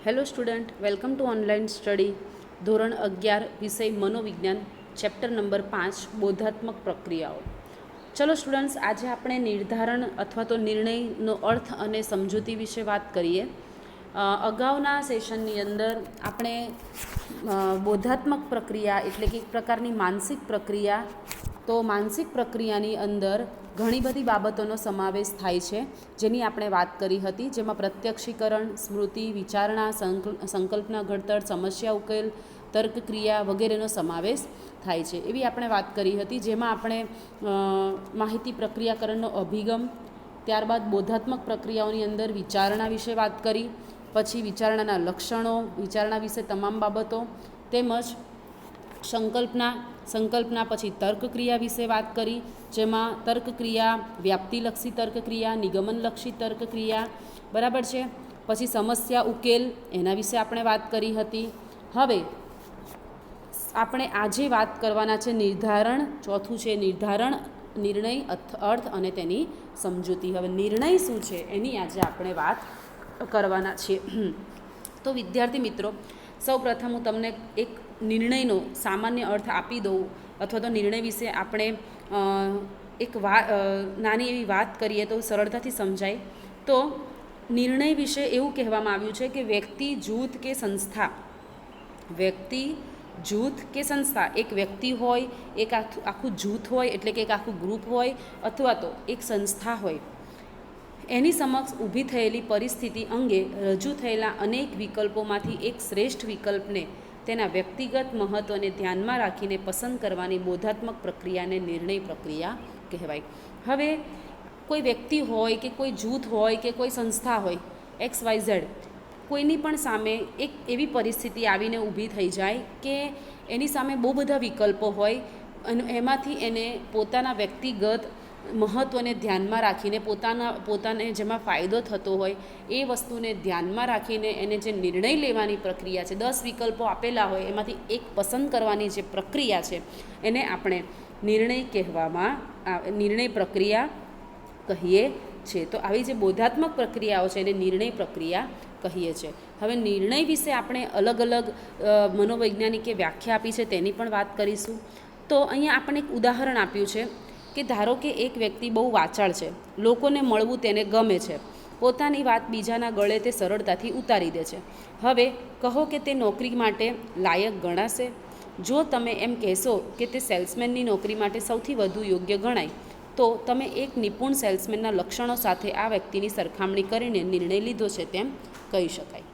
Hello student, welcome to online study. ધોરણ 11 વિષય મનોવિજ્ઞાન, ચેપ્ટર નંબર 5 બોધાત્મક પ્રક્રિયાઓ. ચલો સ્ટુડન્ટ્સ, આજે આપણે નિર્ધારણ અથવા તો નિર્ણયનો અર્થ અને સમજૂતી વિશે વાત કરીએ. અગાઉના સેશનની અંદર આપણે બોધાત્મક પ્રક્રિયા એટલે કે એક પ્રકારની માનસિક પ્રક્રિયા, તો માનસિક પ્રક્રિયાની અંદર ઘણી બધી બાબતોનો સમાવેશ થાય છે, જેની આપણે વાત કરી હતી, જેમાં પ્રત્યક્ષીકરણ, સ્મૃતિ, વિચારણા, સંકલ્પના ઘડતર, સમસ્યા ઉકેલ, તર્ક ક્રિયા વગેરેનો સમાવેશ થાય છે એવી આપણે વાત કરી હતી. જેમાં આપણે માહિતી પ્રક્રિયાકરણનો અભિગમ, ત્યારબાદ બોધાત્મક પ્રક્રિયાઓની અંદર વિચારણા વિશે વાત કરી, પછી વિચારણાના લક્ષણો, વિચારણા વિશે તમામ બાબતો, તેમજ સંકલ્પના પછી તર્કક્રિયા વિશે વાત કરી, જેમાં તર્કક્રિયા વ્યાપ્તિલક્ષી તર્કક્રિયા, નિગમનલક્ષી તર્કક્રિયા, બરાબર છે. પછી સમસ્યા ઉકેલ, એના વિશે આપણે વાત કરી હતી. હવે આપણે આજે વાત કરવાના છે નિર્ધારણ. ચોથું છે નિર્ધારણ, નિર્ણય, અર્થ અને તેની સમજૂતી. હવે નિર્ણય શું છે એની આજે આપણે વાત કરવાના છીએ. તો વિદ્યાર્થી મિત્રો, સૌ પ્રથમ હું તમને એક નિર્ણયનો સામાન્ય અર્થ આપી દઉં, અથવા તો નિર્ણય વિશે આપણે એક નાની એવી વાત કરીએ તો સરળતાથી સમજાય. તો નિર્ણય વિશે એવું કહેવામાં આવ્યું છે કે વ્યક્તિ, જૂથ કે સંસ્થા, એક વ્યક્તિ હોય, એક આખું જૂથ હોય એટલે કે એક આખું ગ્રુપ હોય, અથવા તો એક સંસ્થા હોય, એની સમક્ષ ઊભી થયેલી પરિસ્થિતિ અંગે રજૂ થયેલા અનેક વિકલ્પોમાંથી એક શ્રેષ્ઠ વિકલ્પને તેના વ્યક્તિગત મહત્ત્વને ધ્યાનમાં રાખીને પસંદ કરવાની બોધાત્મક પ્રક્રિયાને નિર્ણય પ્રક્રિયા કહેવાય. હવે કોઈ વ્યક્તિ હોય કે કોઈ જૂથ હોય કે કોઈ સંસ્થા હોય, XYZ, કોઈની પણ સામે એક એવી પરિસ્થિતિ આવીને ઊભી થઈ જાય કે એની સામે બહુ બધા વિકલ્પો હોય અને એમાંથી એને પોતાના વ્યક્તિગત મહત્ત્વને ધ્યાનમાં રાખીને પોતાને જેમાં ફાયદો થતો હોય એ વસ્તુને ધ્યાનમાં રાખીને એને જે નિર્ણય લેવાની પ્રક્રિયા છે, 10 વિકલ્પો આપેલા હોય એમાંથી એક પસંદ કરવાની જે પ્રક્રિયા છે એને આપણે નિર્ણય પ્રક્રિયા કહીએ છીએ. તો આવી જે બોધાત્મક પ્રક્રિયાઓ છે એને નિર્ણય પ્રક્રિયા કહીએ છીએ. હવે નિર્ણય વિશે આપણે અલગ અલગ મનોવૈજ્ઞાનિકે વ્યાખ્યા આપી છે તેની પણ વાત કરીશું. તો અહીંયા આપણે એક ઉદાહરણ આપ્યું છે કે ધારો કે એક વ્યક્તિ બહુ વાચાળ છે, લોકોને મળવું તેને ગમે છે, પોતાની વાત બીજાના ગળે તે સરળતાથી ઉતારી દે છે. હવે કહો કે તે નોકરી માટે લાયક ગણાશે? જો તમે એમ કહેશો કે તે સેલ્સમેનની નોકરી માટે સૌથી વધુ યોગ્ય ગણાય, તો તમે એક નિપુણ સેલ્સમેનના લક્ષણો સાથે આ વ્યક્તિની સરખામણી કરીને નિર્ણય લીધો છે તેમ કહી શકાય.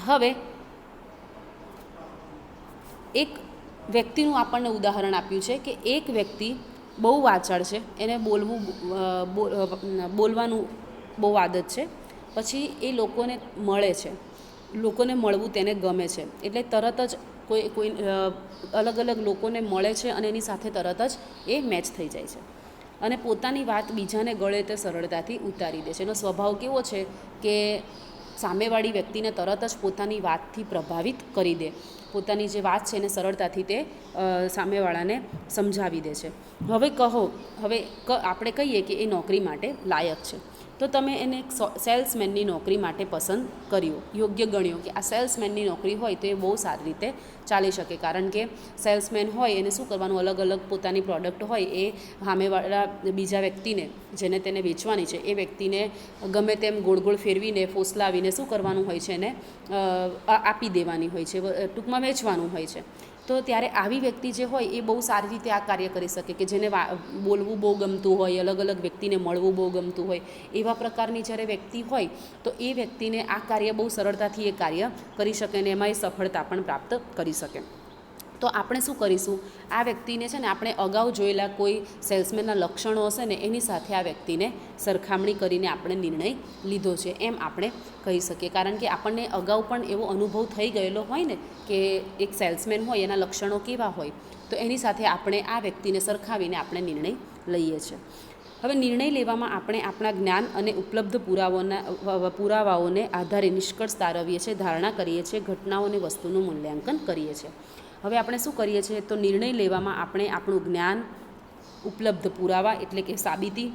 હવે એક વ્યક્તિનું આપણને ઉદાહરણ આપ્યું છે કે એક વ્યક્તિ બહુ વાચાળ છે, એને બોલવાનું બહુ આદત છે, પછી એ લોકોને મળવું તેને ગમે છે, એટલે તરત જ કોઈ અલગ અલગ લોકોને મળે છે અને એની સાથે તરત જ એ મેચ થઈ જાય છે અને પોતાની વાત બીજાને ગળે તે સરળતાથી ઉતારી દે છે. એનો સ્વભાવ કેવો છે કે સામેવાળી વ્યક્તિને તરત જ પોતાની વાતથી પ્રભાવિત કરી દે, પોતાની જે વાત છે એને સરળતાથી તે સામેવાળાને સમજાવી દે છે. હવે આપણે કહીએ કે એ નોકરી માટે લાયક છે, તો તમે એને એક સેલ્સમેનની નોકરી માટે પસંદ કર્યો, યોગ્ય ગણ્યો કે આ સેલ્સમેનની નોકરી હોય તો એ બહુ સારી રીતે ચાલી શકે, કારણ કે સેલ્સમેન હોય એને શું કરવાનું, અલગ અલગ પોતાની પ્રોડક્ટ હોય એ સામેવાળા બીજા વ્યક્તિને, જેને તેને વેચવાની છે એ વ્યક્તિને ગમે તેમ ગોળ ગોળ ફેરવીને ફોસલાવીને શું કરવાનું હોય છે, એને આપી દેવાની હોય છે, ટૂંકમાં વેચવાનું હોય છે. તો ત્યારે આવી વ્યક્તિ જે હોય એ બહુ સારી રીતે આ કાર્ય કરી શકે કે જેને બોલવું બહુ ગમતું હોય, અલગ અલગ વ્યક્તિને મળવું બહુ ગમતું હોય, એવા પ્રકારની જ્યારે વ્યક્તિ હોય તો એ વ્યક્તિને આ કાર્ય બહુ સરળતાથી એ કાર્ય કરી શકે અને એમાં એ સફળતા પણ પ્રાપ્ત કરી શકે. તો આપણે શું કરીશું, આ વ્યક્તિને છે ને આપણે અગાઉ જોયેલા કોઈ સેલ્સમેનના લક્ષણો હશે ને એની સાથે આ વ્યક્તિને સરખામણી કરીને આપણે નિર્ણય લીધો છે એમ આપણે કહી શકીએ, કારણ કે આપણને અગાઉ પણ એવો અનુભવ થઈ ગયેલો હોય ને કે એક સેલ્સમેન હોય એના લક્ષણો કેવા હોય, તો એની સાથે આપણે આ વ્યક્તિને સરખાવીને આપણે નિર્ણય લઈએ છીએ. હવે નિર્ણય લેવામાં આપણે આપણા જ્ઞાન અને ઉપલબ્ધ પુરાવાઓને આધારે નિષ્કર્ષ તારવીએ છીએ, ધારણા કરીએ છીએ, ઘટનાઓ અને વસ્તુનું મૂલ્યાંકન કરીએ છીએ. હવે આપણે શું કરીએ છીએ, તો નિર્ણય લેવામાં આપણે આપણું જ્ઞાન, ઉપલબ્ધ પુરાવા એટલે કે સાબિતી,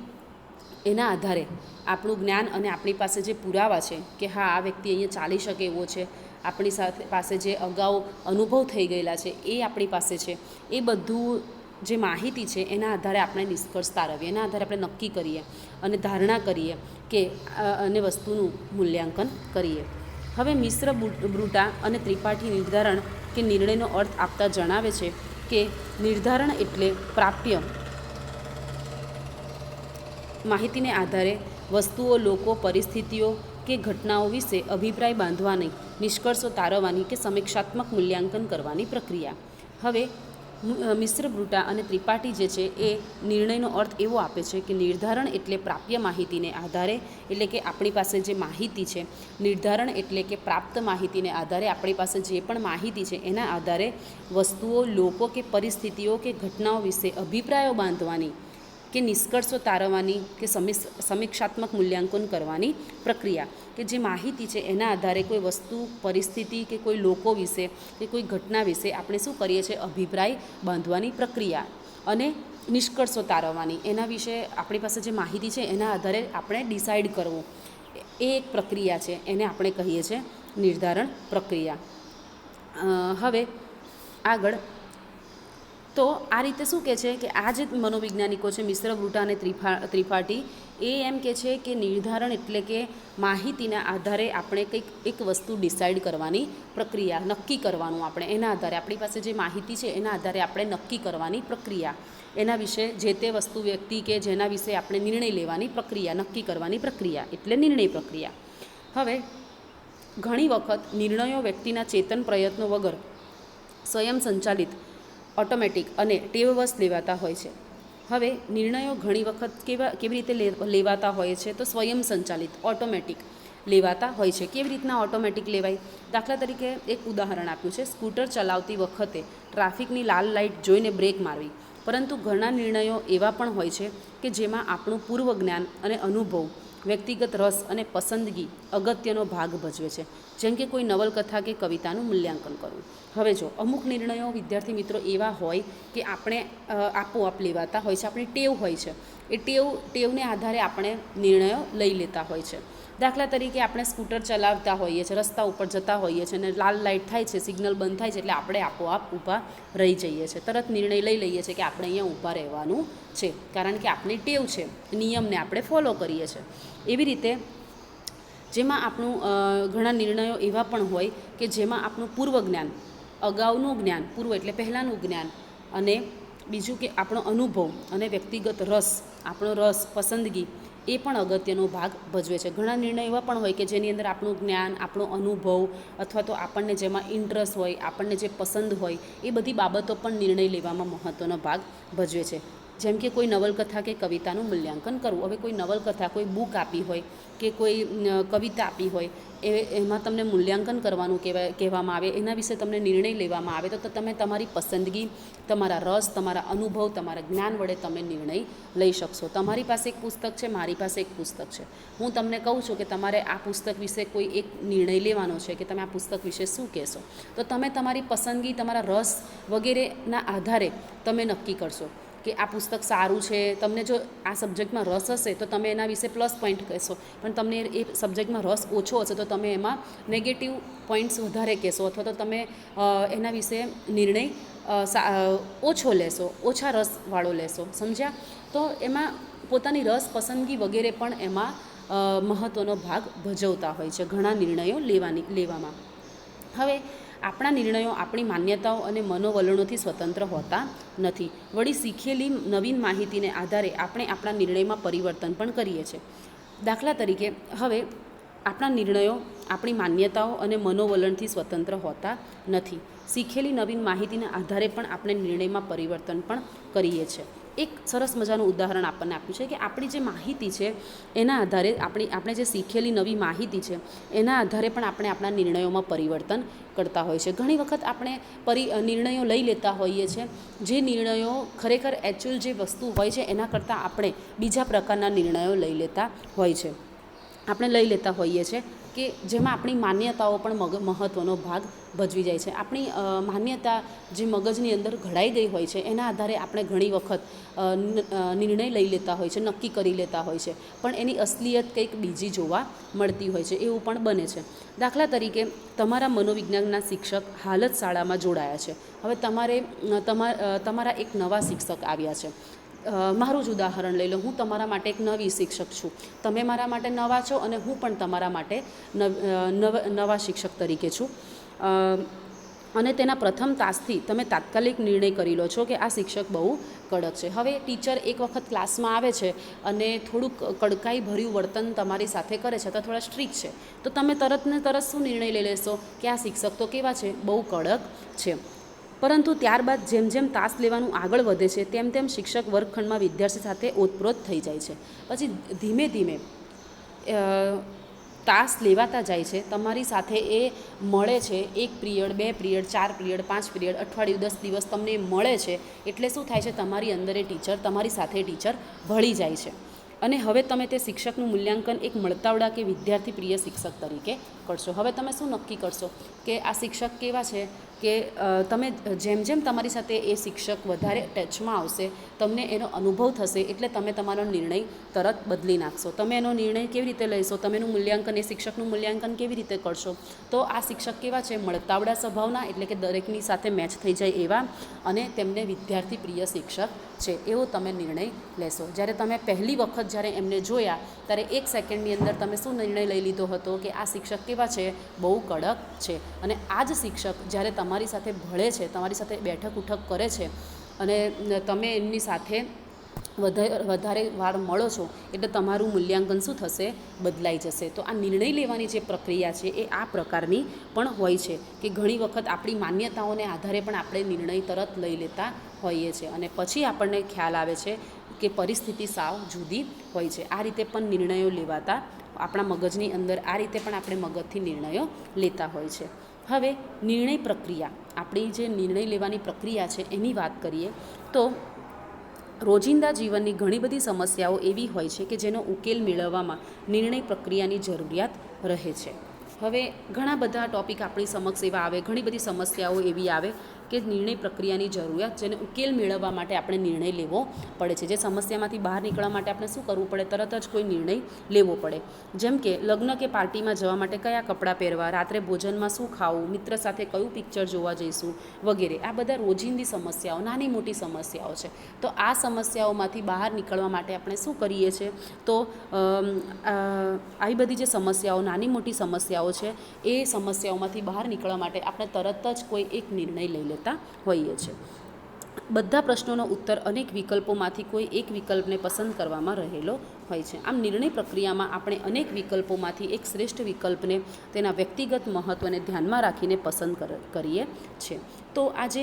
એના આધારે આપણું જ્ઞાન અને આપણી પાસે જે પુરાવા છે કે હા આ વ્યક્તિ અહીંયા ચાલી શકે એવો છે, આપણી સાથે પાસે જે અગાઉ અનુભવ થઈ ગયેલા છે એ આપણી પાસે છે, એ બધું જે માહિતી છે એના આધારે આપણે નિષ્કર્ષ તારવીએ, એના આધારે આપણે નક્કી કરીએ અને ધારણા કરીએ કે અને વસ્તુનું મૂલ્યાંકન કરીએ. હવે મિશ્ર બ્રુટા અને ત્રિપાઠી નિર્ધારણ કે નિર્ણયનો અર્થ આપતા જણાવે છે કે નિર્ધારણ એટલે પ્રાપ્ય માહિતીને આધારે વસ્તુઓ, લોકો, પરિસ્થિતિઓ કે ઘટનાઓ વિશે અભિપ્રાય બાંધવાની, નિષ્કર્ષો તારવવાની કે સમીક્ષાત્મક મૂલ્યાંકન કરવાની પ્રક્રિયા. હવે મિશ્ર બ્રુટા અને ત્રિપાઠી જે છે એ નિર્ણયનો અર્થ એવો આપે છે કે નિર્ધારણ એટલે પ્રાપ્ય માહિતીને આધારે, એટલે કે આપણી પાસે જે માહિતી છે, નિર્ધારણ એટલે કે પ્રાપ્ત માહિતીને આધારે આપણી પાસે જે પણ માહિતી છે એના આધારે વસ્તુઓ, લોકો કે પરિસ્થિતિઓ કે ઘટનાઓ વિશે અભિપ્રાયો બાંધવાની કે નિષ્કર્ષો તારવવાની કે સમીક્ષાત્મક મૂલ્યાંકન કરવાની પ્રક્રિયા. કે જે માહિતી છે એના આધારે કોઈ વસ્તુ, પરિસ્થિતિ કે કોઈ લોકો વિશે કે કોઈ ઘટના વિશે આપણે શું કરીએ છીએ, અભિપ્રાય બાંધવાની પ્રક્રિયા અને નિષ્કર્ષો તારવવાની, એના વિશે આપણી પાસે જે માહિતી છે એના આધારે આપણે ડિસાઇડ કરવું, એ એક પ્રક્રિયા છે, એને આપણે કહીએ છીએ નિર્ધારણ પ્રક્રિયા. હવે આગળ તો આ રીતે શું કહે છે કે આ જે મનોવૈજ્ઞાનિકો છે મિશ્ર બ્રુટા અને ત્રિપાઠી, એ એમ કહે છે કે નિર્ધારણ એટલે કે માહિતીના આધારે આપણે કંઈક એક વસ્તુ ડિસાઇડ કરવાની પ્રક્રિયા, નક્કી કરવાનું આપણે, એના આધારે આપણી પાસે જે માહિતી છે એના આધારે આપણે નક્કી કરવાની પ્રક્રિયા, એના વિશે જે તે વસ્તુ, વ્યક્તિ કે જેના વિશે આપણે નિર્ણય લેવાની પ્રક્રિયા, નક્કી કરવાની પ્રક્રિયા એટલે નિર્ણય પ્રક્રિયા. હવે ઘણી વખત નિર્ણયો વ્યક્તિના ચેતન પ્રયત્નો વગર સ્વયં સંચાલિત, ઓટોમેટિક અને ટેવવશ લેવાતા હોય છે. હવે નિર્ણયો ઘણી વખત કેવી રીતે લેવાતા હોય છે, તો સ્વયં સંચાલિત, ઓટોમેટિક લેવાતા હોય છે. કેવી રીતના ઓટોમેટિક લેવાય? દાખલા તરીકે એક ઉદાહરણ આપ્યું છે, સ્કૂટર ચલાવતી વખતે ટ્રાફિકની લાલ લાઇટ જોઈને બ્રેક મારવી. પરંતુ ઘણા નિર્ણયો એવા પણ હોય છે કે જેમાં આપણું પૂર્વ જ્ઞાન અને અનુભવ, વ્યક્તિગત રસ અને પસંદગી અગત્યનો ભાગ ભજવે છે. જેમ કે કોઈ નવલકથા કે કવિતાનું મૂલ્યાંકન કરવું. હવે જો અમુક નિર્ણયો વિદ્યાર્થી મિત્રો એવા હોય કે આપણે આપોઆપ લેવાતા હોય છે, આપણી ટેવ હોય છે, એ ટેવને આધારે આપણે નિર્ણયો લઈ લેતા હોય છે. દાખલા તરીકે આપણે સ્કૂટર ચલાવતા હોઈએ છીએ, રસ્તા ઉપર જતા હોઈએ છીએ અને લાલ લાઇટ થાય છે, સિગ્નલ બંધ થાય છે એટલે આપણે આપોઆપ ઊભા રહી જઈએ છીએ, તરત નિર્ણય લઈ લઈએ છીએ કે આપણે અહીંયા ઊભા રહેવાનું છે, કારણ કે આપણી ટેવ છે, નિયમને આપણે ફોલો કરીએ છીએ. એવી રીતે જેમાં આપણું ઘણા નિર્ણયો એવા પણ હોય કે જેમાં આપણું પૂર્વ જ્ઞાન, અગાઉનું જ્ઞાન, પૂર્વ એટલે પહેલાંનું જ્ઞાન, અને બીજું કે આપણો અનુભવ અને વ્યક્તિગત રસ, આપણો રસ, પસંદગી એ પણ અગત્યનો ભાગ ભજવે છે. ઘણા નિર્ણય એવા પણ હોય કે જેની અંદર આપણું જ્ઞાન, આપણો અનુભવ અથવા તો આપણને જેમાં ઇન્ટરેસ્ટ હોય, આપણને જે પસંદ હોય એ બધી બાબતો પણ નિર્ણય લેવામાં મહત્ત્વનો ભાગ ભજવે છે. જેમ કે કોઈ નવલકથા કે કવિતાનું મૂલ્યાંકન કરવું. હવે કોઈ નવલકથા, કોઈ બુક આપી હોય કે કોઈ કવિતા આપી હોય, એમાં તમને મૂલ્યાંકન કરવાનું કહેવામાં આવે, એના વિશે તમને નિર્ણય લેવામાં આવે તો તમે તમારી પસંદગી, તમારા રસ, તમારા અનુભવ, તમારા જ્ઞાન વડે તમે નિર્ણય લઈ શકશો. તમારી પાસે એક પુસ્તક છે, મારી પાસે એક પુસ્તક છે, હું તમને કહું છું કે તમારે આ પુસ્તક વિશે કોઈ એક નિર્ણય લેવાનો છે કે તમે આ પુસ્તક વિશે શું કહેશો, તો તમે તમારી પસંદગી, તમારા રસ વગેરેના આધારે તમે નક્કી કરશો કે આ પુસ્તક સારું છે. તમને જો આ સબ્જેક્ટમાં રસ હશે તો તમે એના વિશે પ્લસ પોઈન્ટ કહેશો, પણ તમને એ સબ્જેક્ટમાં રસ ઓછો હશે તો તમે એમાં નેગેટિવ પોઈન્ટ્સ વધારે કહેશો, અથવા તો તમે એના વિશે નિર્ણય ઓછો લેશો, ઓછા રસવાળો લેશો. સમજ્યા? તો એમાં પોતાની રસ, પસંદગી વગેરે પણ એમાં મહત્ત્વનો ભાગ ભજવતા હોય છે ઘણા નિર્ણયો લેવામાં. હવે આપણા નિર્ણયો આપણી માન્યતાઓ અને મનોવલણોથી સ્વતંત્ર હોતા નથી. વળી શીખેલી નવીન માહિતીને આધારે આપણે આપણા નિર્ણયમાં પરિવર્તન પણ કરીએ છીએ. દાખલા તરીકે હવે આપણા નિર્ણયો આપણી માન્યતાઓ અને મનોવલણથી સ્વતંત્ર હોતા નથી. શીખેલી નવીન માહિતીના આધારે પણ આપણે નિર્ણયમાં પરિવર્તન પણ કરીએ છીએ. એક સરસ મજાનું ઉદાહરણ આપણને આપ્યું છે કે આપણી જે માહિતી છે એના આધારે આપણે જે શીખેલી નવી માહિતી છે એના આધારે પણ આપણે આપણા નિર્ણયોમાં પરિવર્તન કરતા હોય છે. ઘણી વખત આપણે નિર્ણયો લઈ લેતા હોઈએ છીએ જે નિર્ણયો ખરેખર એકચ્યુઅલ જે વસ્તુ હોય છે એના કરતાં આપણે બીજા પ્રકારના નિર્ણયો લઈ લેતા હોઈએ છીએ. કે જેમાં આપણી માન્યતાઓ પણ મહત્ત્વનો ભાગ ભજવી જાય છે. આપણી માન્યતા જે મગજની અંદર ઘડાઈ ગઈ હોય છે એના આધારે આપણે ઘણી વખત નિર્ણય લઈ લેતા હોય છે, નક્કી કરી લેતા હોય છે, પણ એની અસલિયત કંઈક બીજી જોવા મળતી હોય છે, એવું પણ બને છે. દાખલા તરીકે તમારા મનોવિજ્ઞાનના શિક્ષક હાલ જ શાળામાં જોડાયા છે. હવે તમારા એક નવા શિક્ષક આવ્યા છે. મારું જ ઉદાહરણ લઈ લો. હું તમારા માટે એક નવી શિક્ષક છું, તમે મારા માટે નવા છો અને હું પણ તમારા માટે નવા શિક્ષક તરીકે છું. અને તેના પ્રથમ તાસથી તમે તાત્કાલિક નિર્ણય કરી લો છો કે આ શિક્ષક બહુ કડક છે. હવે ટીચર એક વખત ક્લાસમાં આવે છે અને થોડુંક કડકાઈભર્યું વર્તન તમારી સાથે કરે છે, અથવા થોડા સ્ટ્રિક્ટ છે, તો તમે તરત ને તરત શું નિર્ણય લઈ લેશો કે આ શિક્ષક તો કેવા છે, બહુ કડક છે. પરંતુ ત્યારબાદ જેમ જેમ તાસ લેવાનું આગળ વધે છે તેમ તેમ શિક્ષક વર્ગખંડમાં વિદ્યાર્થી સાથે ઓતપ્રોત થઈ જાય છે. પછી ધીમે ધીમે તાસ લેવાતા જાય છે, તમારી સાથે એ મળે છે. 1 પિરિયડ, 2 પિરિયડ, 4 પિરિયડ, 5 પિરિયડ, અઠવાડિયું, 10 દિવસ તમને મળે છે. એટલે શું થાય છે, તમારી અંદર એ ટીચર, તમારી સાથે ટીચર ભળી જાય છે. અને હવે તમે તે શિક્ષકનું મૂલ્યાંકન એક મળતાવડા કે વિદ્યાર્થી પ્રિય શિક્ષક તરીકે કરશો. હવે તમે શું નક્કી કરશો કે આ શિક્ષક કેવા છે, કે તમે જેમ જેમ તમારી સાથે એ શિક્ષક વધારે ટચમાં આવશે, તમને એનો અનુભવ થશે, એટલે તમે તમારો નિર્ણય તરત બદલી નાખશો. તમે એનો નિર્ણય કેવી રીતે લેશો, તમે એનું મૂલ્યાંકન, એ શિક્ષકનું મૂલ્યાંકન કેવી રીતે કરશો, તો આ શિક્ષક કેવા છે, મળતાવડા સ્વભાવના, એટલે કે દરેકની સાથે મેચ થઈ જાય એવા, અને તેમને વિદ્યાર્થી પ્રિય શિક્ષક છે એવો તમે નિર્ણય લેશો. જ્યારે તમે પહેલી વખત જ્યારે એમને જોયા ત્યારે 1 સેકન્ડની અંદર તમે શું નિર્ણય લઈ લીધો હતો કે આ શિક્ષક કેવા છે, બહુ કડક છે. અને આ જ શિક્ષક જ્યારે તમારી સાથે ભળે છે, તમારી સાથે બેઠક ઉઠક કરે છે, અને તમે એમની સાથે વધારે વાર મળો છો, એટલે તમારું મૂલ્યાંકન શું થશે, બદલાઈ જશે. તો આ નિર્ણય લેવાની જે પ્રક્રિયા છે એ આ પ્રકારની પણ હોય છે કે ઘણી વખત આપણી માન્યતાઓને આધારે પણ આપણે નિર્ણય તરત લઈ લેતા હોઈએ છીએ, અને પછી આપણને ખ્યાલ આવે છે કે પરિસ્થિતિ સાવ જુદી હોય છે. આ રીતે પણ નિર્ણયો લેવાતા આપણા મગજની અંદર, આ રીતે પણ આપણે મગજથી નિર્ણયો લેતા હોય છે. હવે નિર્ણય પ્રક્રિયા, આપણી જે નિર્ણય લેવાની પ્રક્રિયા છે એની વાત કરીએ તો રોજિંદા જીવનની ઘણી બધી સમસ્યાઓ એવી હોય છે કે જેનો ઉકેલ મેળવવામાં નિર્ણય પ્રક્રિયાની જરૂરિયાત રહે છે. હવે ઘણા બધા ટૉપિક આપણી સમક્ષ એવા આવે, ઘણી બધી સમસ્યાઓ એવી આવે કે નિર્ણય પ્રક્રિયાની જરૂરિયાત, જેને ઉકેલ મેળવવા માટે આપણે નિર્ણય લેવો પડે છે. જે સમસ્યામાંથી બહાર નીકળવા માટે આપણે શું કરવું પડે, તરત જ કોઈ નિર્ણય લેવો પડે. જેમ કે લગ્ન કે પાર્ટીમાં જવા માટે કયા કપડાં પહેરવા, રાત્રે ભોજનમાં શું ખાવું, મિત્ર સાથે કયું પિક્ચર જોવા જઈશું, વગેરે. આ બધા રોજિંદી સમસ્યાઓ, નાની મોટી સમસ્યાઓ છે. તો આ સમસ્યાઓમાંથી બહાર નીકળવા માટે આપણે શું કરીએ છીએ, તો આવી બધી જે સમસ્યાઓ, નાની મોટી સમસ્યાઓ છે, એ સમસ્યાઓમાંથી બહાર નીકળવા માટે આપણે તરત જ કોઈ એક નિર્ણય લઈ લેતા હોઈએ છીએ. બધા પ્રશ્નોનો ઉત્તર અનેક વિકલ્પોમાંથી કોઈ એક વિકલ્પને પસંદ કરવામાં રહેલો હોય છે. આમ નિર્ણય પ્રક્રિયામાં આપણે અનેક વિકલ્પોમાંથી એક શ્રેષ્ઠ વિકલ્પને તેના વ્યક્તિગત મહત્ત્વને ધ્યાનમાં રાખીને પસંદ કરીએ છીએ. તો આ જે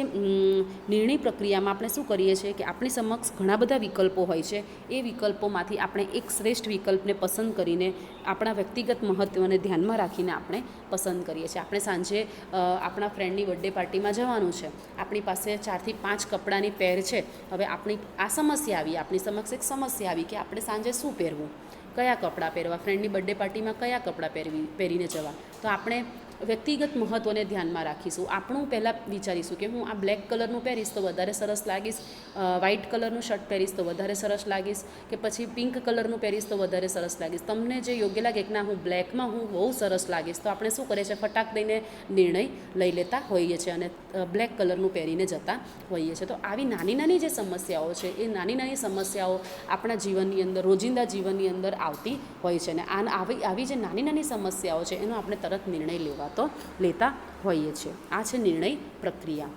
નિર્ણય પ્રક્રિયામાં આપણે શું કરીએ છીએ કે આપણી સમક્ષ ઘણા બધા વિકલ્પો હોય છે. એ વિકલ્પોમાંથી આપણે એક શ્રેષ્ઠ વિકલ્પને પસંદ કરીને આપણા વ્યક્તિગત મહત્ત્વને ધ્યાનમાં રાખીને આપણે પસંદ કરીએ છીએ. આપણે સાંજે આપણા ફ્રેન્ડની બર્થડે પાર્ટીમાં જવાનું છે, આપણી પાસે 4 થી 5 કપડાની પેર છે. હવે આપણી આ સમસ્યા આવી, આપણી સમક્ષ એક સમસ્યા આવી કે આપણે સાંજે શું પહેરવું, કયા કપડાં પહેરવા, ફ્રેન્ડની બર્થડે પાર્ટીમાં કયા કપડાં પહેરીને જવા. તો આપણે વ્યક્તિગત મહત્ત્વને ધ્યાનમાં રાખીશું. આપણું પહેલાં વિચારીશું કે હું આ બ્લેક કલરનું પહેરીશ તો વધારે સરસ લાગીશ, વ્હાઇટ કલરનું શર્ટ પહેરીશ તો વધારે સરસ લાગીશ, કે પછી પિંક કલરનું પહેરીશ તો વધારે સરસ લાગીશ. તમને જે યોગ્ય લાગે કે ના હું બ્લેકમાં હું બહુ સરસ લાગીશ, તો આપણે શું કરીએ છીએ, ફટાક દઈને નિર્ણય લઈ લેતા હોઈએ છીએ અને બ્લેક કલરનું પહેરીને જતા હોઈએ છીએ. તો આવી નાની નાની જે સમસ્યાઓ છે, એ નાની નાની સમસ્યાઓ આપણા જીવનની અંદર, રોજિંદા જીવનની અંદર આવતી હોય છે. અને આવી જે નાની નાની સમસ્યાઓ છે એનો આપણે તરત નિર્ણય લેતા હોઈએ છીએ. આ છે નિર્ણય પ્રક્રિયા.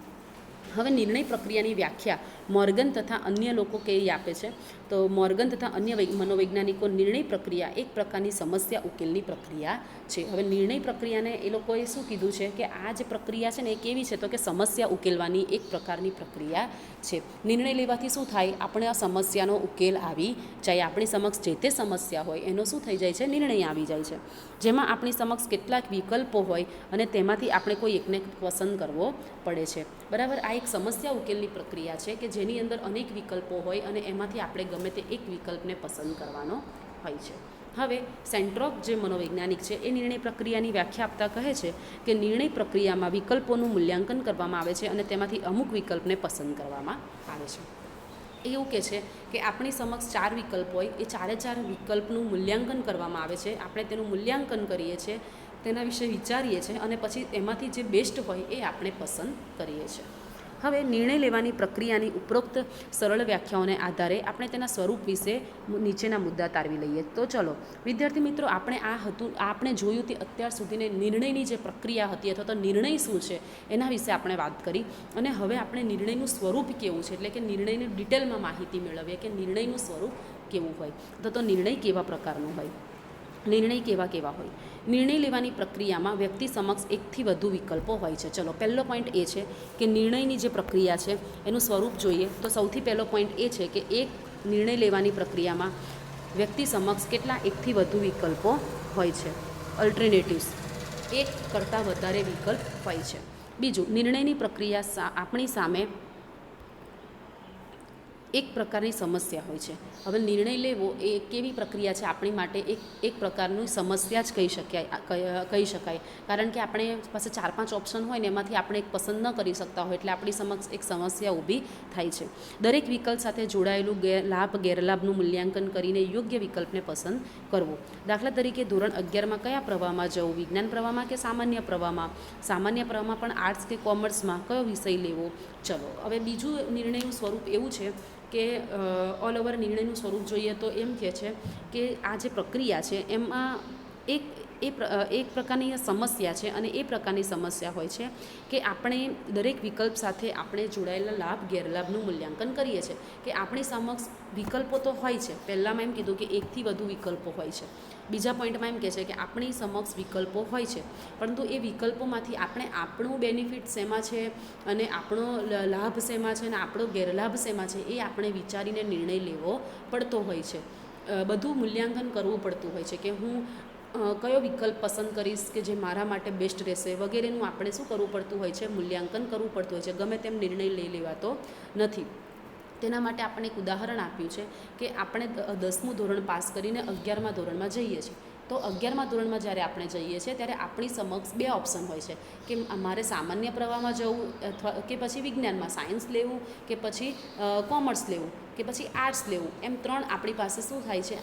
હવે નિર્ણય પ્રક્રિયાની વ્યાખ્યા મોર્ગન તથા અન્ય લોકો કેવી આપે છે, તો મોર્ગન તથા અન્ય મનોવૈજ્ઞાનિકો નિર્ણય પ્રક્રિયા એક પ્રકારની સમસ્યા ઉકેલની પ્રક્રિયા છે. હવે નિર્ણય પ્રક્રિયાને એ લોકોએ શું કીધું છે કે આ જે પ્રક્રિયા છે ને એ કેવી છે, તો કે સમસ્યા ઉકેલવાની એક પ્રકારની પ્રક્રિયા છે. નિર્ણય લેવાથી શું થાય, આપણે આ સમસ્યાનો ઉકેલ આવી જાય. આપણી સમક્ષ જે તે સમસ્યા હોય એનો શું થઈ જાય છે, નિર્ણય આવી જાય છે. જેમાં આપણી સમક્ષ કેટલાક વિકલ્પો હોય અને તેમાંથી આપણે કોઈ એકને પસંદ કરવો પડે છે. બરાબર. આ એક સમસ્યા ઉકેલની પ્રક્રિયા છે કે જેની અંદર અનેક વિકલ્પો હોય અને એમાંથી આપણે ગમે તે એક વિકલ્પને પસંદ કરવાનો હોય છે. હવે સેન્ટ્રોક જે મનોવૈજ્ઞાનિક છે એ નિર્ણય પ્રક્રિયાની વ્યાખ્યા આપતા કહે છે કે નિર્ણય પ્રક્રિયામાં વિકલ્પોનું મૂલ્યાંકન કરવામાં આવે છે અને તેમાંથી અમુક વિકલ્પને પસંદ કરવામાં આવે છે. એવું કહે છે કે આપણી સમક્ષ 4 વિકલ્પ હોય, એ 4 વિકલ્પનું મૂલ્યાંકન કરવામાં આવે છે. આપણે તેનું મૂલ્યાંકન કરીએ છીએ, તેના વિશે વિચારીએ છીએ અને પછી એમાંથી જે બેસ્ટ હોય એ આપણે પસંદ કરીએ છીએ. હવે નિર્ણય લેવાની પ્રક્રિયાની ઉપરોક્ત સરળ વ્યાખ્યાઓને આધારે આપણે તેના સ્વરૂપ વિશે નીચેના મુદ્દા તારવી લઈએ. તો ચલો વિદ્યાર્થી મિત્રો, આપણે જોયું તે અત્યાર સુધીને નિર્ણયની જે પ્રક્રિયા હતી અથવા તો નિર્ણય શું છે એના વિશે આપણે વાત કરી. અને હવે આપણે નિર્ણયનું સ્વરૂપ કેવું છે, એટલે કે નિર્ણયની ડિટેલમાં માહિતી મેળવીએ કે નિર્ણયનું સ્વરૂપ કેવું હોય અથવા તો નિર્ણય કેવા પ્રકારનો હોય, નિર્ણય કેવા હોય. નિર્ણય લેવાની પ્રક્રિયામાં વ્યક્તિ સમક્ષ એકથી વધુ વિકલ્પો હોય છે. ચલો, પહેલો પોઈન્ટ એ છે કે નિર્ણયની જે પ્રક્રિયા છે એનું સ્વરૂપ જોઈએ તો સૌથી પહેલો પોઈન્ટ એ છે કે એક નિર્ણય લેવાની પ્રક્રિયામાં વ્યક્તિ સમક્ષ કેટલા એકથી વધુ વિકલ્પો હોય છે, અલ્ટરનેટિવ્સ. એક કરતાં વધારે વિકલ્પ હોય છે. બીજું, નિર્ણયની પ્રક્રિયા આપણી સામે એક પ્રકારની સમસ્યા હોય છે. હવે નિર્ણય લેવો એ કેવી પ્રક્રિયા છે, આપણી માટે એક પ્રકારની સમસ્યા જ કહી શકાય. કારણ કે આપણે પાસે 4-5 ઓપ્શન હોય ને એમાંથી આપણે એક પસંદ ન કરી શકતા હોય, એટલે આપણી સમક્ષ એક સમસ્યા ઊભી થાય છે. દરેક વિકલ્પ સાથે જોડાયેલું લાભ ગેરલાભનું મૂલ્યાંકન કરીને યોગ્ય વિકલ્પને પસંદ કરવો. દાખલા તરીકે ધોરણ 11માં કયા પ્રવાહમાં જવું, વિજ્ઞાન પ્રવાહમાં કે સામાન્ય પ્રવાહમાં, સામાન્ય પ્રવાહમાં પણ આર્ટ્સ કે કોમર્સમાં કયો વિષય લેવો. ચલો, હવે બીજું નિર્ણયનું સ્વરૂપ એવું છે કે ઓલ ઓવર નિર્ણયનું સ્વરૂપ જોઈએ તો એમ કહે છે કે આ જે પ્રક્રિયા છે એમાં એક પ્રકારની સમસ્યા છે અને એ પ્રકારની સમસ્યા હોય છે કે આપણે દરેક વિકલ્પ સાથે આપણે જોડાયેલા લાભ ગેરલાભનું મૂલ્યાંકન કરીએ છીએ. કે આપણી સમક્ષ વિકલ્પો તો હોય છે, પહેલાંમાં એમ કીધું કે એકથી વધુ વિકલ્પો હોય છે. બીજા પોઈન્ટમાં એમ કહે છે કે આપણી સમક્ષ વિકલ્પો હોય છે, પરંતુ એ વિકલ્પોમાંથી આપણે આપણું બેનિફિટ શેમાં છે અને આપણો લાભ શેમાં છે અને આપણો ગેરલાભ શેમાં છે એ આપણે વિચારીને નિર્ણય લેવો પડતો હોય છે. બધું મૂલ્યાંકન કરવું પડતું હોય છે કે હું કયો વિકલ્પ પસંદ કરીશ કે જે મારા માટે બેસ્ટ રહેશે વગેરેનું આપણે શું કરવું પડતું હોય છે, મૂલ્યાંકન કરવું પડતું હોય છે. ગમે તેમ નિર્ણય લઈ લેવાતો નથી. તેના માટે આપણે એક ઉદાહરણ આપ્યું છે કે આપણે 10મું ધોરણ પાસ કરીને 11મા ધોરણમાં જઈએ છીએ. તો 11મા ધોરણમાં જ્યારે આપણે જઈએ છીએ ત્યારે આપણી સમક્ષ 2 ઓપ્શન હોય છે કે મારે સામાન્ય પ્રવાહમાં જવું અથવા કે પછી વિજ્ઞાનમાં સાયન્સ લેવું કે પછી કોમર્સ લેવું કે પછી આર્ટ્સ લેવું. એમ 3 આપણી પાસે શું થાય છે,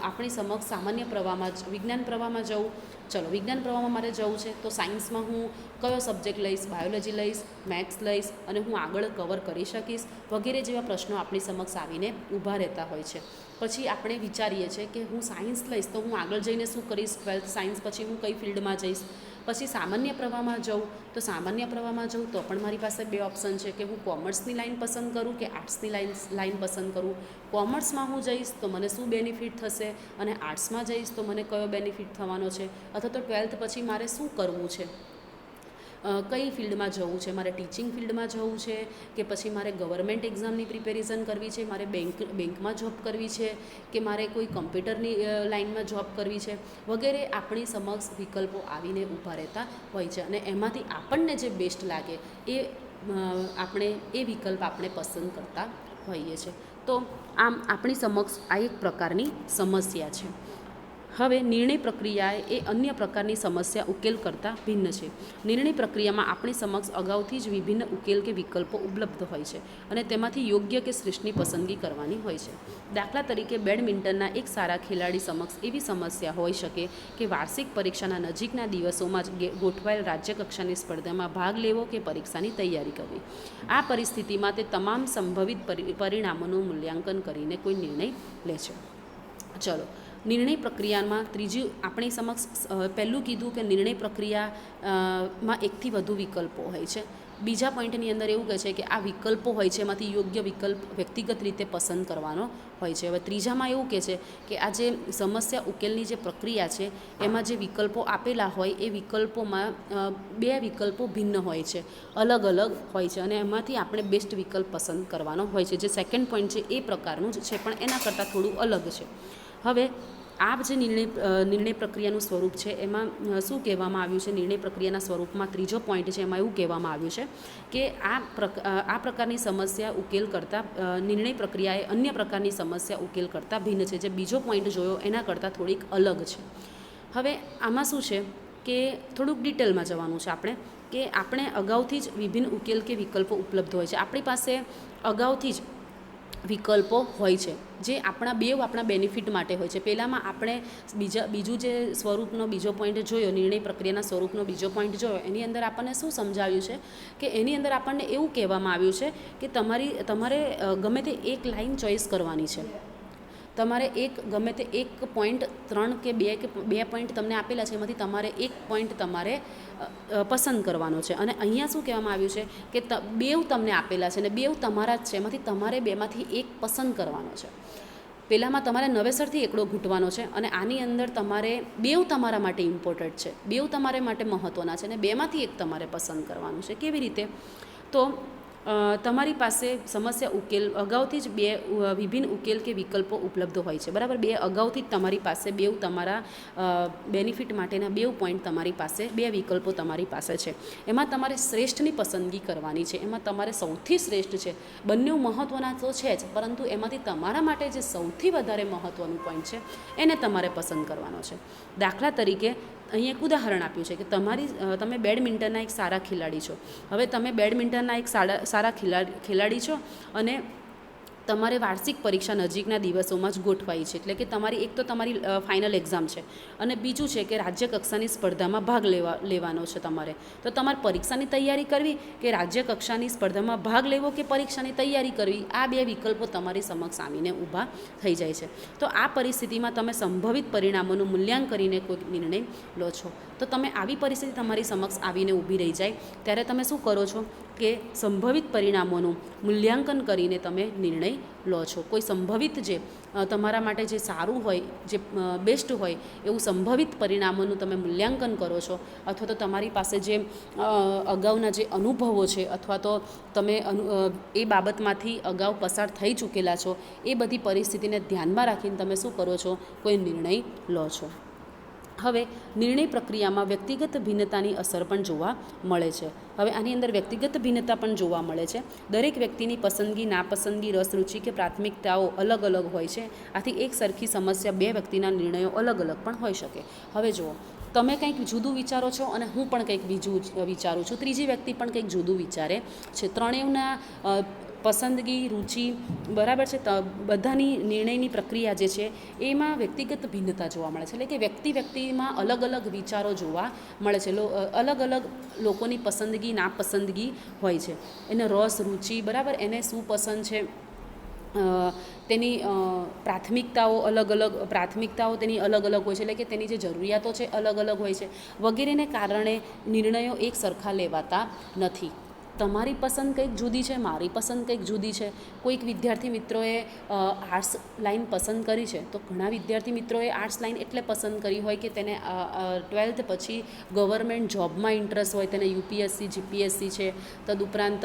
આપણી સમક્ષ સામાન્ય પ્રવાહમાં વિજ્ઞાન પ્રવાહમાં જવું. ચલો, વિજ્ઞાન પ્રવાહમાં મારે જવું છે તો સાયન્સમાં હું કયો સબ્જેક્ટ લઈશ, બાયોલોજી લઈશ, મેથ્સ લઈશ અને હું આગળ કવર કરી શકીશ વગેરે જેવા પ્રશ્નો આપણી સમક્ષ આવીને ઊભા રહેતા હોય છે. પછી આપણે વિચારીએ છીએ કે હું સાયન્સ લઈશ તો હું આગળ જઈને શું કરીશ, 12th સાયન્સ પછી હું કઈ ફિલ્ડમાં જઈશ. પછી સામાન્ય પ્રવાહમાં જવું તો સામાન્ય પ્રવાહમાં જવું તો પણ મારી પાસે 2 ઓપ્શન છે કે હું કોમર્સની લાઈન પસંદ કરું કે આર્ટ્સની લાઈન પસંદ કરું. કોમર્સમાં હું જઈશ તો મને શું બેનિફિટ થશે અને આર્ટ્સમાં જઈશ તો મને કયો બેનિફિટ થવાનો છે, અથવા તો 12th પછી મારે શું કરવું છે, કઈ ફિલ્ડમાં જવું છે, મારે ટીચિંગ ફિલ્ડમાં જવું છે કે પછી મારે ગવર્મેન્ટ એક્ઝામની પ્રિપેરેશન કરવી છે, મારે બેંકમાં જોબ કરવી છે કે મારે કોઈ કમ્પ્યુટરની લાઇનમાં જોબ કરવી છે વગેરે આપણી સમક્ષ વિકલ્પો આવીને ઊભા રહેતા હોય છે. અને એમાંથી આપણને જે બેસ્ટ લાગે એ વિકલ્પ આપણે પસંદ કરતા હોઈએ છીએ. તો આમ આપણી સમક્ષ આ એક પ્રકારની સમસ્યા છે. હવે નિર્ણય પ્રક્રિયા એ અન્ય પ્રકારની સમસ્યા ઉકેલ કરતાં ભિન્ન છે. નિર્ણય પ્રક્રિયામાં આપણી સમક્ષ અગાઉથી જ વિભિન્ન ઉકેલ કે વિકલ્પો ઉપલબ્ધ હોય છે અને તેમાંથી યોગ્ય કે શ્રેષ્ઠની પસંદગી કરવાની હોય છે. દાખલા તરીકે બેડમિન્ટનના એક સારા ખેલાડી સમક્ષ એવી સમસ્યા હોઈ શકે કે વાર્ષિક પરીક્ષાના નજીકના દિવસોમાં જ ગોઠવાયેલ રાજ્ય કક્ષાની સ્પર્ધામાં ભાગ લેવો કે પરીક્ષાની તૈયારી કરવી. આ પરિસ્થિતિમાં તે તમામ સંભવિત પરિણામોનું મૂલ્યાંકન કરીને કોઈ નિર્ણય લે છે. ચલો, નિર્ણય પ્રક્રિયામાં ત્રીજું આપણી સમક્ષ પહેલું કીધું કે નિર્ણય પ્રક્રિયામાં એકથી વધુ વિકલ્પો હોય છે. બીજા પોઈન્ટની અંદર એવું કહે છે કે આ વિકલ્પો હોય છે એમાંથી યોગ્ય વિકલ્પ વ્યક્તિગત રીતે પસંદ કરવાનો હોય છે. હવે ત્રીજામાં એવું કહે છે કે આ જે સમસ્યા ઉકેલની જે પ્રક્રિયા છે એમાં જે વિકલ્પો આપેલા હોય એ વિકલ્પોમાં 2 વિકલ્પો ભિન્ન હોય છે, અલગ અલગ હોય છે અને એમાંથી આપણે બેસ્ટ વિકલ્પ પસંદ કરવાનો હોય છે. જે સેકન્ડ પોઈન્ટ છે એ પ્રકારનું જ છે પણ એના કરતાં થોડું અલગ છે. હવે આ જે નિર્ણય પ્રક્રિયાનું સ્વરૂપ છે એમાં શું કહેવામાં આવ્યું છે, નિર્ણય પ્રક્રિયાના સ્વરૂપમાં ત્રીજો પોઈન્ટ છે એમાં એવું કહેવામાં આવ્યું છે કે આ પ્રકારની સમસ્યા ઉકેલ કરતાં નિર્ણય પ્રક્રિયા એ અન્ય પ્રકારની સમસ્યા ઉકેલ કરતાં ભિન્ન છે. જે બીજો પોઈન્ટ જોયો એના કરતાં થોડીક અલગ છે. હવે આમાં શું છે કે થોડુંક ડિટેલમાં જવાનું છે આપણે, કે આપણે અગાઉથી જ વિભિન્ન ઉકેલ કે વિકલ્પો ઉપલબ્ધ હોય છે. આપણી પાસે અગાઉથી જ વિકલ્પો હોય છે જે આપણા બેનિફિટ માટે હોય છે. પહેલાંમાં આપણે બીજું જે સ્વરૂપનો બીજો પોઈન્ટ જોયો, નિર્ણય પ્રક્રિયાના સ્વરૂપનો બીજો પોઈન્ટ જોયો, એની અંદર આપણને શું સમજાવ્યું છે કે એની અંદર આપણને એવું કહેવામાં આવ્યું છે કે તમારે ગમે તે એક લાઈન ચોઈસ કરવાની છે. તમારે ગમે તે એક પોઈન્ટ 3 કે 2 પોઈન્ટ તમને આપેલા છે, એમાંથી તમારે એક પોઈન્ટ તમારે પસંદ કરવાનો છે. અને અહીંયા શું કહેવામાં આવ્યું છે કે બેવ તમને આપેલા છે અને બેવ તમારા જ છે, એમાંથી તમારે બેમાંથી એક પસંદ કરવાનો છે. પહેલાંમાં તમારે નવેસરથી એકડો ઘૂંટવાનો છે અને આની અંદર તમારે બેવ તમારા માટે ઇમ્પોર્ટન્ટ છે, બેવ તમારા માટે મહત્ત્વના છે અને બેમાંથી એક તમારે પસંદ કરવાનું છે. કેવી રીતે? તો તમારી પાસે સમસ્યા ઉકેલ અગાઉથી જ બે વિભિન્ન ઉકેલ કે વિકલ્પો ઉપલબ્ધ હોય છે, બરાબર. અગાઉથી જ તમારી પાસે બેવ તમારા બેનિફિટ માટેના બેવ પોઈન્ટ તમારી પાસે, બે વિકલ્પો તમારી પાસે છે. એમાં તમારે શ્રેષ્ઠની પસંદગી કરવાની છે. એમાં તમારે સૌથી શ્રેષ્ઠ છે, બંને મહત્ત્વના તો છે જ, પરંતુ એમાંથી તમારા માટે જે સૌથી વધારે મહત્ત્વનું પોઈન્ટ છે એને તમારે પસંદ કરવાનો છે. દાખલા તરીકે અહીં એક ઉદાહરણ આપ્યું છે કે તમે બેડમિન્ટનના એક સારા ખેલાડી છો. હવે તમે બેડમિન્ટનના એક સારા ખેલાડી છો અને તમારે વાર્ષિક પરીક્ષા નજીકના દિવસોમાં જ ગોઠવાઈ છે. એટલે કે તમારી ફાઇનલ એક્ઝામ છે અને બીજું છે કે રાજ્ય કક્ષાની સ્પર્ધામાં ભાગ લેવાનો છે તમારે. તો તમારે પરીક્ષાની તૈયારી કરવી કે રાજ્ય કક્ષાની સ્પર્ધામાં ભાગ લેવો કે પરીક્ષાની તૈયારી કરવી, આ બે વિકલ્પો તમારી સમક્ષ આવીને ઊભા થઈ જાય છે. તો આ પરિસ્થિતિમાં તમે સંભવિત પરિણામોનું મૂલ્યાંકન કરીને કોઈ નિર્ણય લો છો. તો તમે આવી પરિસ્થિતિ તમારી સમક્ષ આવીને ઊભી રહી જાય ત્યારે તમે શું કરો છો કે સંભવિત પરિણામોનું મૂલ્યાંકન કરીને તમે નિર્ણય લો છો. કોઈ સંભવિત જે તમારા માટે જે સારું હોય, જે બેસ્ટ હોય એવું સંભવિત પરિણામોનું તમે મૂલ્યાંકન કરો છો, અથવા તો તમારી પાસે જે અગાઉના જે અનુભવો છે અથવા તો તમે એ બાબતમાંથી અગાઉ પસાર થઈ ચૂકેલા છો, એ બધી પરિસ્થિતિને ધ્યાનમાં રાખીને તમે શું કરો છો, કોઈ નિર્ણય લો છો. હવે નિર્ણય પ્રક્રિયામાં વ્યક્તિગત ભિન્નતાની અસર પણ જોવા મળે છે. હવે આની અંદર વ્યક્તિગત ભિન્નતા પણ જોવા મળે છે. દરેક વ્યક્તિની પસંદગી, નાપસંદગી, રસ, રુચિ કે પ્રાથમિકતાઓ અલગ અલગ હોય છે. આથી એક સરખી સમસ્યા બે વ્યક્તિના નિર્ણયો અલગ અલગ પણ હોઈ શકે. હવે જુઓ, તમે કંઈક જુદું વિચારો છો અને હું પણ કંઈક બીજું વિચારું છું, ત્રીજી વ્યક્તિ પણ કંઈક જુદું વિચારે છે. ત્રણેયના પસંદગી, રુચિ બરાબર છે, બધાની નિર્ણયની પ્રક્રિયા જે છે એમાં વ્યક્તિગત ભિન્નતા જોવા મળે છે. એટલે કે વ્યક્તિમાં અલગ અલગ વિચારો જોવા મળે છે. અલગ અલગ લોકોની પસંદગી, નાપસંદગી હોય છે. એને રસ, રુચિ, બરાબર, એને શું પસંદ છે, તેની પ્રાથમિકતાઓ તેની અલગ અલગ હોય છે. એટલે કે તેની જે જરૂરિયાતો છે અલગ અલગ હોય છે. વગેરેને કારણે નિર્ણયો એક સરખા લેવાતા નથી. તમારી પસંદ કંઈક જુદી છે, મારી પસંદ કંઈક જુદી છે. કોઈક વિદ્યાર્થી મિત્રોએ આર્ટ્સ લાઈન પસંદ કરી છે, તો ઘણા વિદ્યાર્થી મિત્રોએ આર્ટ્સ લાઈન એટલે પસંદ કરી હોય કે તેને 12th પછી ગવર્મેન્ટ જોબમાં ઇન્ટરેસ્ટ હોય, તેને UPSC, GPSC છે, તદુપરાંત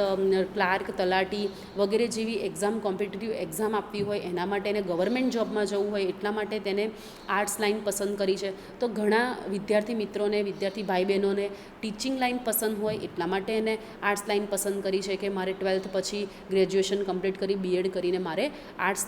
ક્લાર્ક, તલાટી વગેરે જેવી એક્ઝામ, કોમ્પિટિટિવ એક્ઝામ આપવી હોય, એના માટે એને ગવર્મેન્ટ જોબમાં જવું હોય, એટલા માટે તેને આર્ટ્સ લાઈન પસંદ કરી છે. તો ઘણા વિદ્યાર્થી મિત્રોને, વિદ્યાર્થી ભાઈ બહેનોને ટીચિંગ લાઈન પસંદ હોય, એટલા માટે એને આર્ટ્સ લાઈન પસંદ કરી છે કે મારે 12th પછી ગ્રેજ્યુએશન કમ્પ્લીટ કરી, BEd કરીને મારે આર્ટ્સ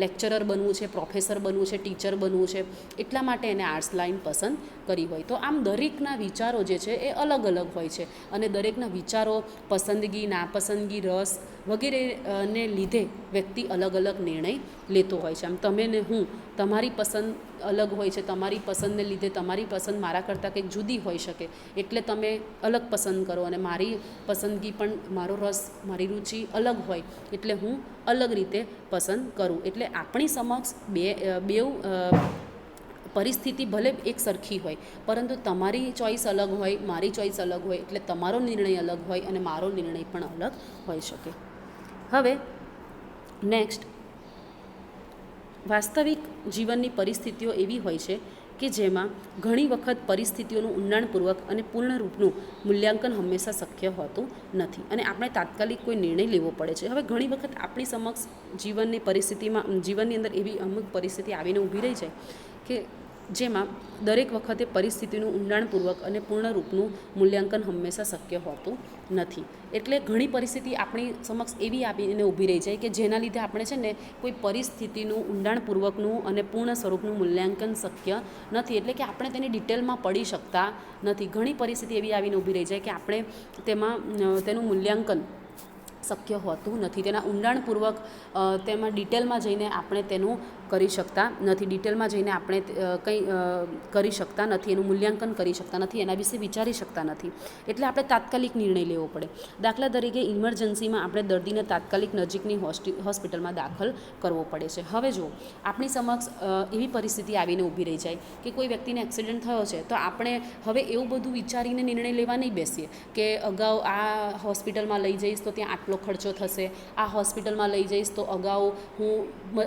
લેક્ચરર બનવું છે, પ્રોફેસર બનવું છે, ટીચર બનવું છે, એટલા માટે એને આર્ટ્સ લાઈન પસંદ કરી હોય. તો આમ દરેકના વિચારો જે છે એ અલગ અલગ હોય છે અને દરેકના વિચારો, પસંદગી, નાપસંદગી, રસ વગેરેને લીધે વ્યક્તિ અલગ અલગ નિર્ણય લેતો હોય છે. આમ તમે ને હું, તમારી પસંદ અલગ હોય છે, તમારી પસંદને લીધે તમારી પસંદ મારા કરતાં કંઈક જુદી હોઈ શકે, એટલે તમે અલગ પસંદ કરો, અને મારી પસંદગી પણ, મારો રસ, મારી રુચિ અલગ હોય એટલે હું અલગ રીતે પસંદ કરું. એટલે આપણી સમક્ષ બેઉ પરિસ્થિતિ ભલે એક સરખી હોય, પરંતુ તમારી ચોઈસ અલગ હોય, મારી ચોઈસ અલગ હોય, એટલે તમારો નિર્ણય અલગ હોય અને મારો નિર્ણય પણ અલગ હોઈ શકે. હવે નેક્સ્ટ, વાસ્તવિક જીવનની પરિસ્થિતિઓ એવી હોય છે કે જેમાં ઘણી વખત પરિસ્થિતિઓનું ઊંડાણપૂર્વક અને પૂર્ણ રૂપનું મૂલ્યાંકન હંમેશા શક્ય હોતું નથી અને આપણે તાત્કાલિક કોઈ નિર્ણય લેવો પડે છે. હવે ઘણી વખત આપણી સમક્ષ જીવનની અંદર એવી અમુક પરિસ્થિતિ આવીને ઊભી રહી જાય કે જેમાં દરેક વખતે પરિસ્થિતિનું ઊંડાણપૂર્વક અને પૂર્ણ રૂપનું મૂલ્યાંકન હંમેશા શક્ય હોતું નથી. એટલે ઘણી પરિસ્થિતિ આપણી સમક્ષ એવી આવીને ઊભી રહી જાય કે જેના લીધે આપણે છે ને કોઈ પરિસ્થિતિનું ઊંડાણપૂર્વકનું અને પૂર્ણ સ્વરૂપનું મૂલ્યાંકન શક્ય નથી. એટલે કે આપણે તેની ડિટેલમાં પડી શકતા નથી. ઘણી પરિસ્થિતિ એવી આવીને ઊભી રહી જાય કે આપણે તેનું મૂલ્યાંકન શક્ય હોતું નથી. તેના ઊંડાણપૂર્વક તેમાં ડિટેલમાં જઈને આપણે તેનું કરી શકતા નથી. ડિટેલમાં જઈને આપણે કંઈ કરી શકતા નથી, એનું મૂલ્યાંકન કરી શકતા નથી, એના વિશે વિચારી શકતા નથી. એટલે આપણે તાત્કાલિક નિર્ણય લેવો પડે. દાખલા તરીકે ઇમરજન્સીમાં આપણે દર્દીને તાત્કાલિક નજીકની હોસ્પિટલમાં દાખલ કરવો પડે છે. હવે જો આપણી સમક્ષ એવી પરિસ્થિતિ આવીને ઊભી રહી જાય કે કોઈ વ્યક્તિને એક્સિડન્ટ થયો છે, તો આપણે હવે એવું બધું વિચારીને નિર્ણય લેવા નહીં બેસીએ કે અગાઉ આ હોસ્પિટલમાં લઈ જઈશ તો ત્યાં આટલો ખર્ચો થશે, આ હોસ્પિટલમાં લઈ જઈશ તો અગાઉ હું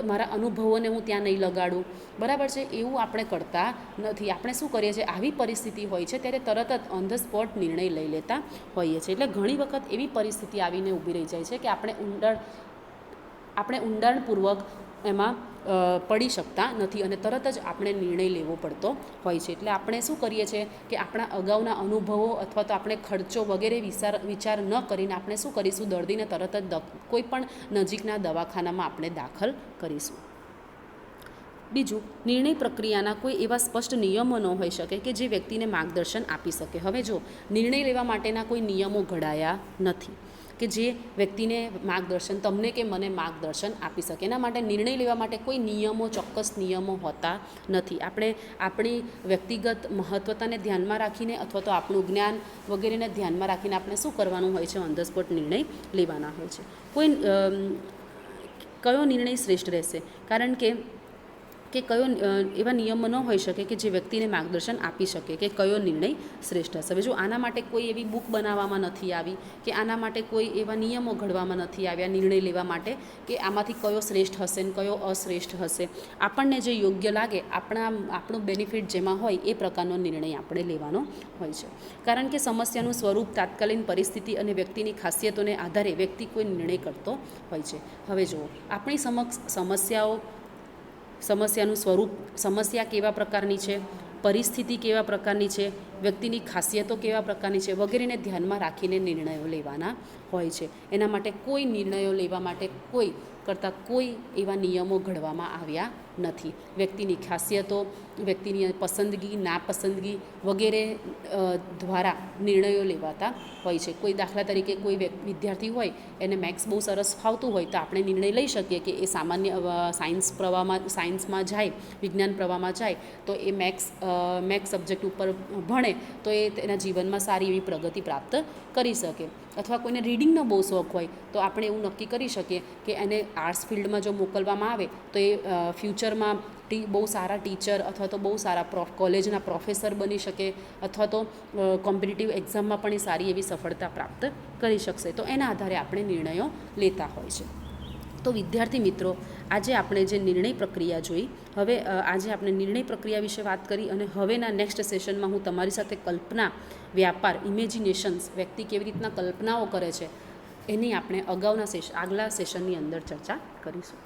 મારા અનુભવોને હું ત્યાં નહીં લગાડું. બરાબર છે, એવું આપણે કરતા નથી. આપણે શું કરીએ છીએ, આવી પરિસ્થિતિ હોય છે ત્યારે તરત જ ઓન ધ સ્પોટ નિર્ણય લઈ લેતા હોઈએ છીએ. એટલે ઘણી વખત એવી પરિસ્થિતિ આવીને ઊભી રહી જાય છે કે આપણે ઊંડાણપૂર્વક એમાં પડી શકતા નથી અને તરત જ આપણે નિર્ણય લેવો પડતો હોય છે. એટલે આપણે શું કરીએ છીએ કે આપણા અગાઉના અનુભવો અથવા તો આપણે ખર્ચો વગેરે વિચાર ન કરીને આપણે શું કરીશું, દર્દીને તરત જ કોઈ પણ નજીકના દવાખાનામાં આપણે દાખલ કરીશું. બીજું, નિર્ણય પ્રક્રિયાના કોઈ એવા સ્પષ્ટ નિયમો ન હોઈ શકે કે જે વ્યક્તિને માર્ગદર્શન આપી શકે. હવે જો નિર્ણય લેવા માટેના કોઈ નિયમો ઘડાયા નથી કે જે વ્યક્તિને માર્ગદર્શન, તમને કે મને માર્ગદર્શન આપી શકે. એના માટે નિર્ણય લેવા માટે કોઈ ચોક્કસ નિયમો હોતા નથી. આપણે આપણી વ્યક્તિગત મહત્વતાને ધ્યાનમાં રાખીને અથવા તો આપણું જ્ઞાન વગેરેને ધ્યાનમાં રાખીને આપણે શું કરવાનું હોય છે, ઓન ધ સ્પોટ નિર્ણય લેવાના હોય છે. કયો નિર્ણય શ્રેષ્ઠ રહેશે, કારણ કે કયો એવા નિયમો ન હોઈ શકે કે જે વ્યક્તિને માર્ગદર્શન આપી શકે કે કયો નિર્ણય શ્રેષ્ઠ હશે. હવે જો આના માટે કોઈ એવી બુક બનાવવામાં નથી આવી કે આના માટે કોઈ એવા નિયમો ઘડવામાં નથી આવ્યા નિર્ણય લેવા માટે કે આમાંથી કયો શ્રેષ્ઠ હશે ને કયો અશ્રેષ્ઠ હશે. આપણને જે યોગ્ય લાગે, આપણું બેનિફિટ જેમાં હોય એ પ્રકારનો નિર્ણય આપણે લેવાનો હોય છે. કારણ કે સમસ્યાનું સ્વરૂપ, તાત્કાલિન પરિસ્થિતિ અને વ્યક્તિની ખાસિયતોને આધારે વ્યક્તિ કોઈ નિર્ણય કરતો હોય છે. હવે જુઓ, આપણી સમક્ષ સમસ્યાનું સ્વરૂપ, સમસ્યા કેવા પ્રકારની છે, પરિસ્થિતિ કેવા પ્રકારની છે, વ્યક્તિની ખાસિયતો કેવા પ્રકારની છે વગેરેને ધ્યાનમાં રાખીને નિર્ણયો લેવાના હોય છે. એના માટે કોઈ નિર્ણયો લેવા માટે કોઈ એવા નિયમો ઘડવામાં આવ્યા નથી. વ્યક્તિની ખાસિયતો, વ્યક્તિની પસંદગી, નાપસંદગી વગેરે દ્વારા નિર્ણયો લેવાતા હોય છે. કોઈ દાખલા તરીકે કોઈ વિદ્યાર્થી હોય, એને મેથ્સ બહુ સરસ ફાવતું હોય તો આપણે નિર્ણય લઈ શકીએ કે એ સામાન્ય સાયન્સમાં જાય, વિજ્ઞાન પ્રવાહમાં જાય તો એ મેથ્સ સબ્જેક્ટ ઉપર ભણે તો એ તેના જીવનમાં સારી એવી પ્રગતિ પ્રાપ્ત કરી શકે. અથવા કોઈને રીડિંગનો બહુ શોખ હોય તો આપણે એવું નક્કી કરી શકીએ કે એને આર્ટ્સ ફિલ્ડમાં જો મોકલવામાં આવે તો એ ફ્યુચરમાં બહુ સારા ટીચર અથવા તો બહુ સારા કોલેજના પ્રોફેસર બની શકે અથવા તો કોમ્પિટિટિવ એક્ઝામમાં પણ એ સારી એવી સફળતા પ્રાપ્ત કરી શકશે. તો એના આધારે આપણે નિર્ણયો લેતા હોય છે. તો વિદ્યાર્થી મિત્રો, આજે આપણે જે નિર્ણય પ્રક્રિયા જોઈ, હવે આજે આપણે નિર્ણય પ્રક્રિયા વિશે વાત કરી અને હવેના નેક્સ્ટ સેશનમાં હું તમારી સાથે કલ્પના, વ્યાપાર, ઇમેજિનેશન્સ, વ્યક્તિ કેવી રીતના કલ્પનાઓ કરે છે એની આપણે આગલા સેશનની અંદર ચર્ચા કરીશું.